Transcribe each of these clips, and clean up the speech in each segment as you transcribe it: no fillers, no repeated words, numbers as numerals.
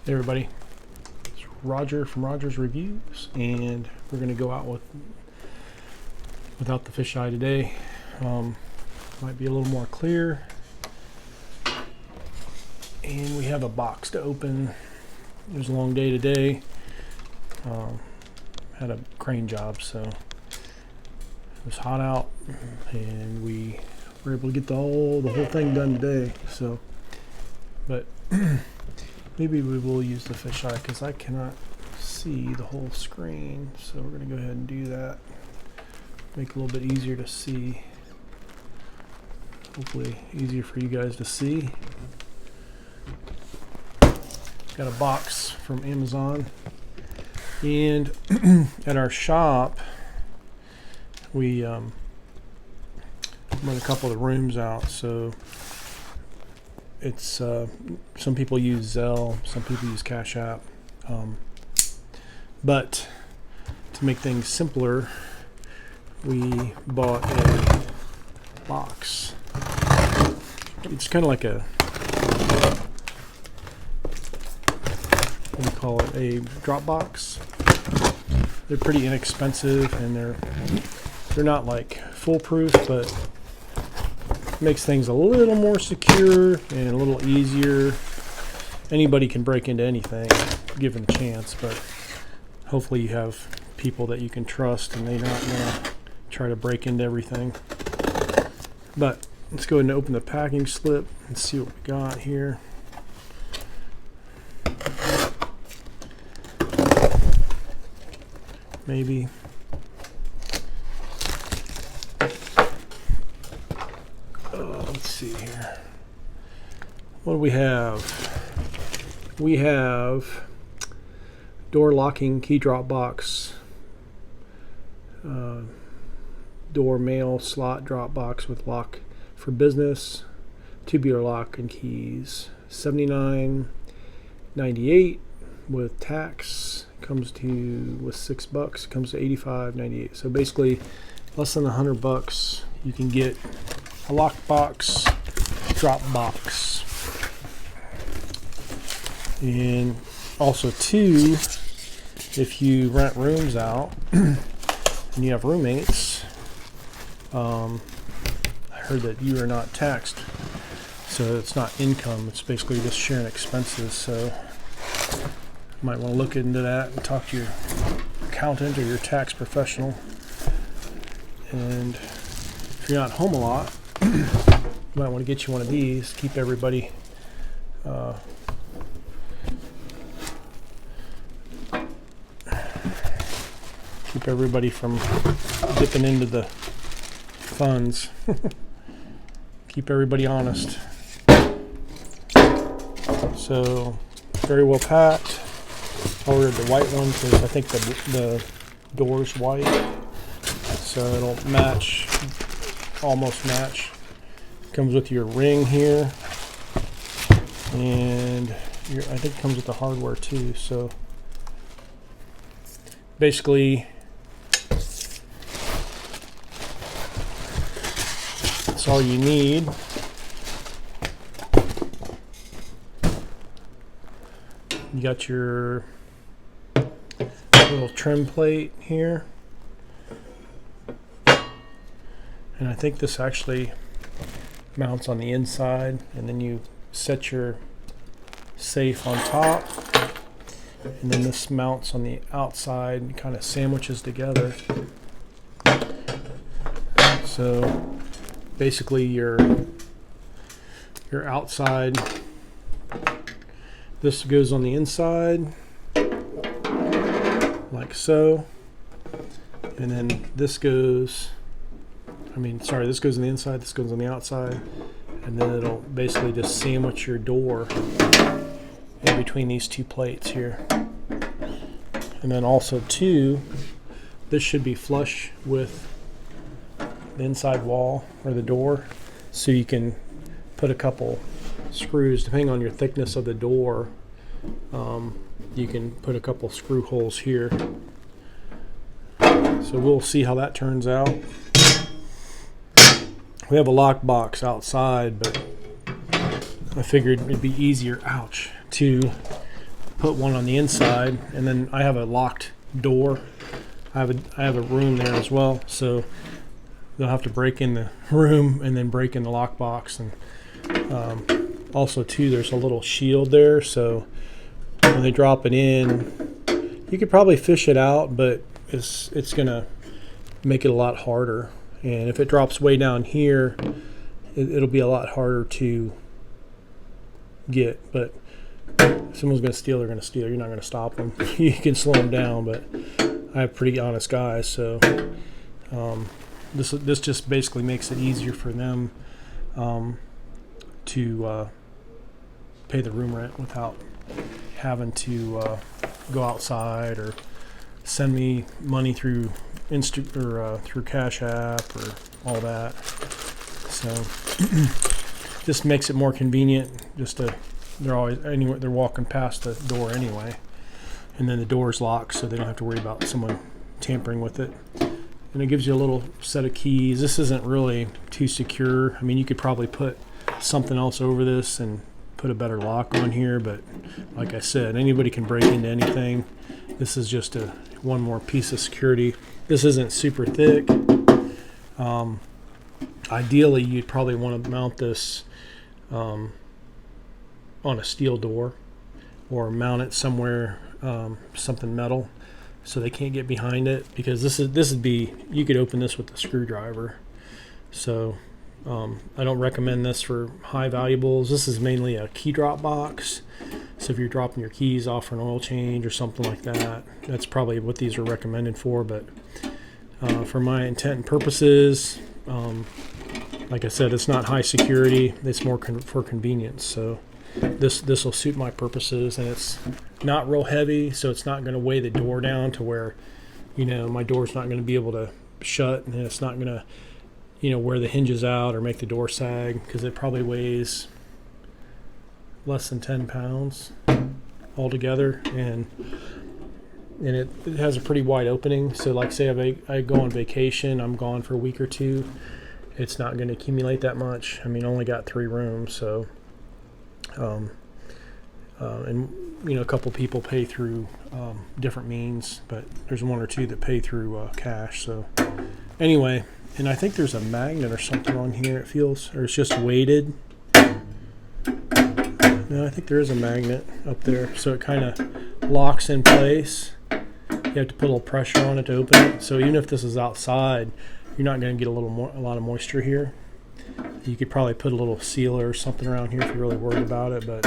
Hey everybody, it's Roger from Roger's Reviews, and we're going to go out without the fisheye today. Might be a little more clear, and we have a box to open. It was a long day today. Had a crane job, so it was hot out, and we were able to get the whole thing done today. So, but maybe we will use the fisheye because I cannot see the whole screen. So we're going to go ahead and do that. Make it a little bit easier to see. Hopefully easier for you guys to see. Got a box from Amazon. And at our shop, we rent a couple of the rooms out. So it's some people use Zelle, some people use Cash App, but to make things simpler, we bought a box. It's kind of like a, what do you call it, a drop box. They're pretty inexpensive, and they're not like foolproof, but makes things a little more secure and a little easier. Anybody can break into anything given a chance, but hopefully you have people that you can trust and they're not gonna try to break into everything. But let's go ahead and open the packing slip and see what we got here. Maybe. Let's see here. What do we have? We have door locking key drop box, door mail slot drop box with lock for business, tubular lock and keys. $79.98 with tax. Comes to with $6. Comes to $85.98. So basically, less than $100. You can get a lockbox, drop box, and also too, if you rent rooms out and you have roommates, I heard that you are not taxed, so it's not income. It's basically just sharing expenses. So you might want to look into that and talk to your accountant or your tax professional. And if you're not home a lot, you might want to get you one of these. Keep everybody from dipping into the funds. Keep everybody honest. So very well packed. I ordered the white one because I think the door's white, so it'll match, almost match. Comes with your ring here, and I think it comes with the hardware too. So basically, that's all you need. You got your little trim plate here, and I think this actually mounts on the inside, and then you set your safe on top, and then this mounts on the outside and kind of sandwiches together. So basically your outside, this goes on the inside like so, and then this goes, this goes on the inside, this goes on the outside, and then it'll basically just sandwich your door in between these two plates here. And then also too, this should be flush with the inside wall or the door, so you can put a couple screws depending on your thickness of the door. You can put a couple screw holes here. So we'll see how that turns out. We have a lock box outside, but I figured it'd be easier, to put one on the inside, and then I have a locked door. I have a room there as well, so they'll have to break in the room and then break in the lockbox. And also too, there's a little shield there, so when they drop it in, you could probably fish it out, but it's gonna make it a lot harder. And if it drops way down here, it'll be a lot harder to get. But if someone's gonna steal, they're gonna steal. You're not gonna stop them. You can slow them down, but I have pretty honest guys, so this just basically makes it easier for them to pay the room rent without having to go outside or send me money through through Cash App or all that. So this makes it more convenient. They're walking past the door anyway, and then the door's locked, so they don't have to worry about someone tampering with it. And it gives you a little set of keys. This isn't really too secure. I mean, you could probably put something else over this and put a better lock on here, but like I said, anybody can break into anything. This is just one more piece of security. This isn't super thick. Ideally, you'd probably want to mount this on a steel door, or mount it somewhere, something metal, so they can't get behind it, because this would be, you could open this with a screwdriver. So I don't recommend this for high valuables. This is mainly a key drop box, so if you're dropping your keys off for an oil change or something like that, that's probably what these are recommended for. But for my intent and purposes, like I said, it's not high security, it's more for convenience. So this will suit my purposes, and it's not real heavy, so it's not going to weigh the door down to where, my door's not going to be able to shut, and it's not going to, wear the hinges out or make the door sag, because it probably weighs less than 10 pounds altogether, and it has a pretty wide opening. So like, say I go on vacation, I'm gone for a week or two, it's not going to accumulate that much. I mean, I only got 3 rooms, so and a couple people pay through different means, but there's 1 or 2 that pay through cash. So anyway, and I think there's a magnet or something on here, it feels, or it's just weighted. No, I think there is a magnet up there, so it kind of locks in place. You have to put a little pressure on it to open it. So even if this is outside, you're not going to get a lot of moisture here. You could probably put a little sealer or something around here if you're really worried about it, but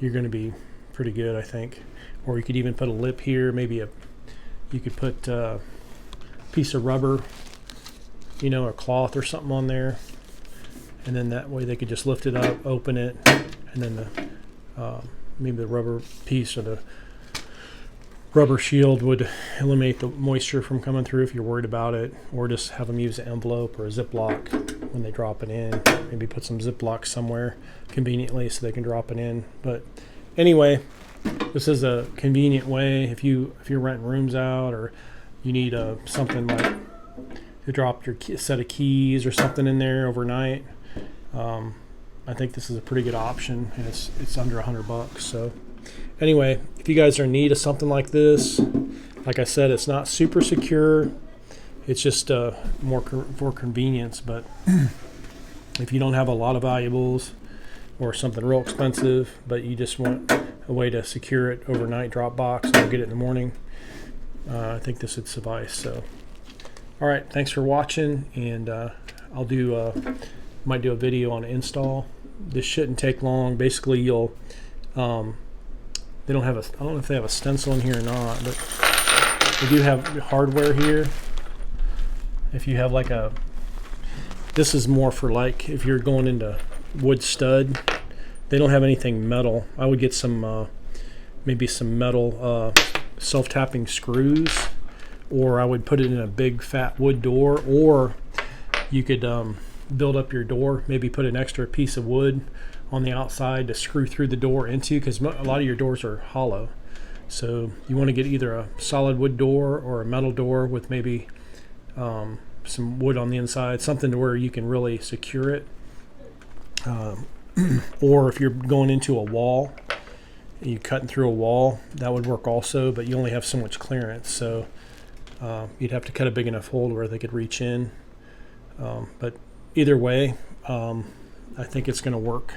you're going to be pretty good, I think. Or you could even put a lip here. Maybe you could put a piece of rubber, a cloth or something on there, and then that way they could just lift it up, open it, and then maybe the rubber piece or the rubber shield would eliminate the moisture from coming through if you're worried about it. Or just have them use an envelope or a Ziploc when they drop it in. Maybe put some Ziploc somewhere conveniently so they can drop it in. But anyway, this is a convenient way if you're renting rooms out, or you need something like to drop your set of keys or something in there overnight. I think this is a pretty good option, and it's under $100. So anyway, if you guys are in need of something like this, like I said, it's not super secure. It's just more for convenience. But if you don't have a lot of valuables or something real expensive, but you just want a way to secure it overnight, drop box, and get it in the morning, I think this would suffice. So, all right, thanks for watching, and I'll might do a video on install. This shouldn't take long. Basically, you'll they don't have I don't know if they have a stencil in here or not, but they do have hardware here. If you have this is more for like if you're going into wood stud. They don't have anything metal. I would get some maybe some metal self-tapping screws, or I would put it in a big fat wood door, or you could build up your door, maybe put an extra piece of wood on the outside to screw through the door into, because a lot of your doors are hollow. So you want to get either a solid wood door or a metal door with maybe some wood on the inside, something to where you can really secure it. Or if you're going into a wall, you cutting through a wall, that would work also, but you only have so much clearance, so you'd have to cut a big enough hole where they could reach in. But either way, I think it's going to work.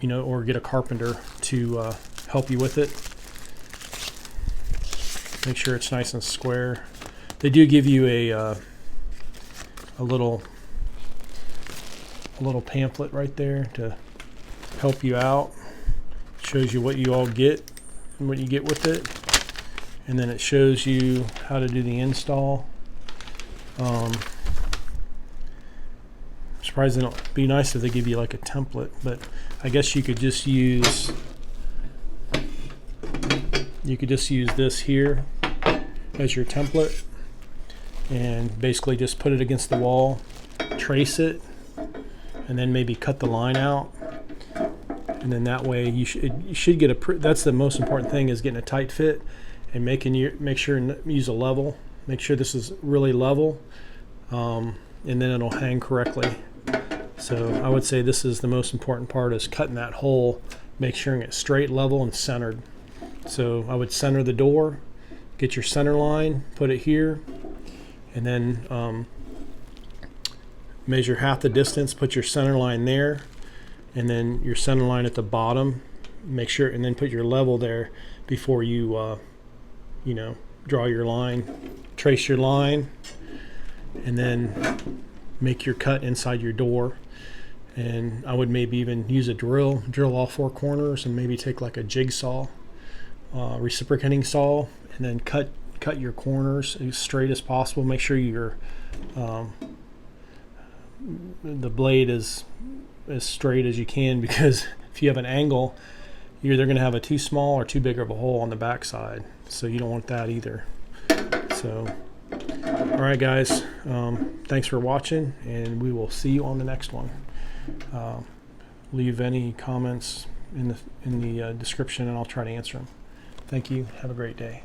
You know, or get a carpenter to help you with it. Make sure it's nice and square. They do give you a little pamphlet right there to help you out. Shows you what you all get and what you get with it, and then it shows you how to do the install. Surprised they don't. Be nice if they give you like a template, but I guess you could just use this here as your template, and basically just put it against the wall, trace it, and then maybe cut the line out. And then that way you should get a. That's the most important thing, is getting a tight fit and make sure and use a level. Make sure this is really level, and then it'll hang correctly. So I would say this is the most important part, is cutting that hole, make sure it's straight, level, and centered. So I would center the door, get your center line, put it here, and then measure half the distance, put your center line there, and then your center line at the bottom, make sure, and then put your level there before you you know, draw your line, trace your line, and then make your cut inside your door. And I would maybe even use a drill all four corners, and maybe take like a jigsaw, reciprocating saw, and then cut your corners as straight as possible. Make sure your the blade is as straight as you can, because if you have an angle, you're either going to have a too small or too big of a hole on the back side, so you don't want that either. So all right guys, thanks for watching, and we will see you on the next one. Leave any comments in the description, and I'll try to answer them. Thank you. Have a great day.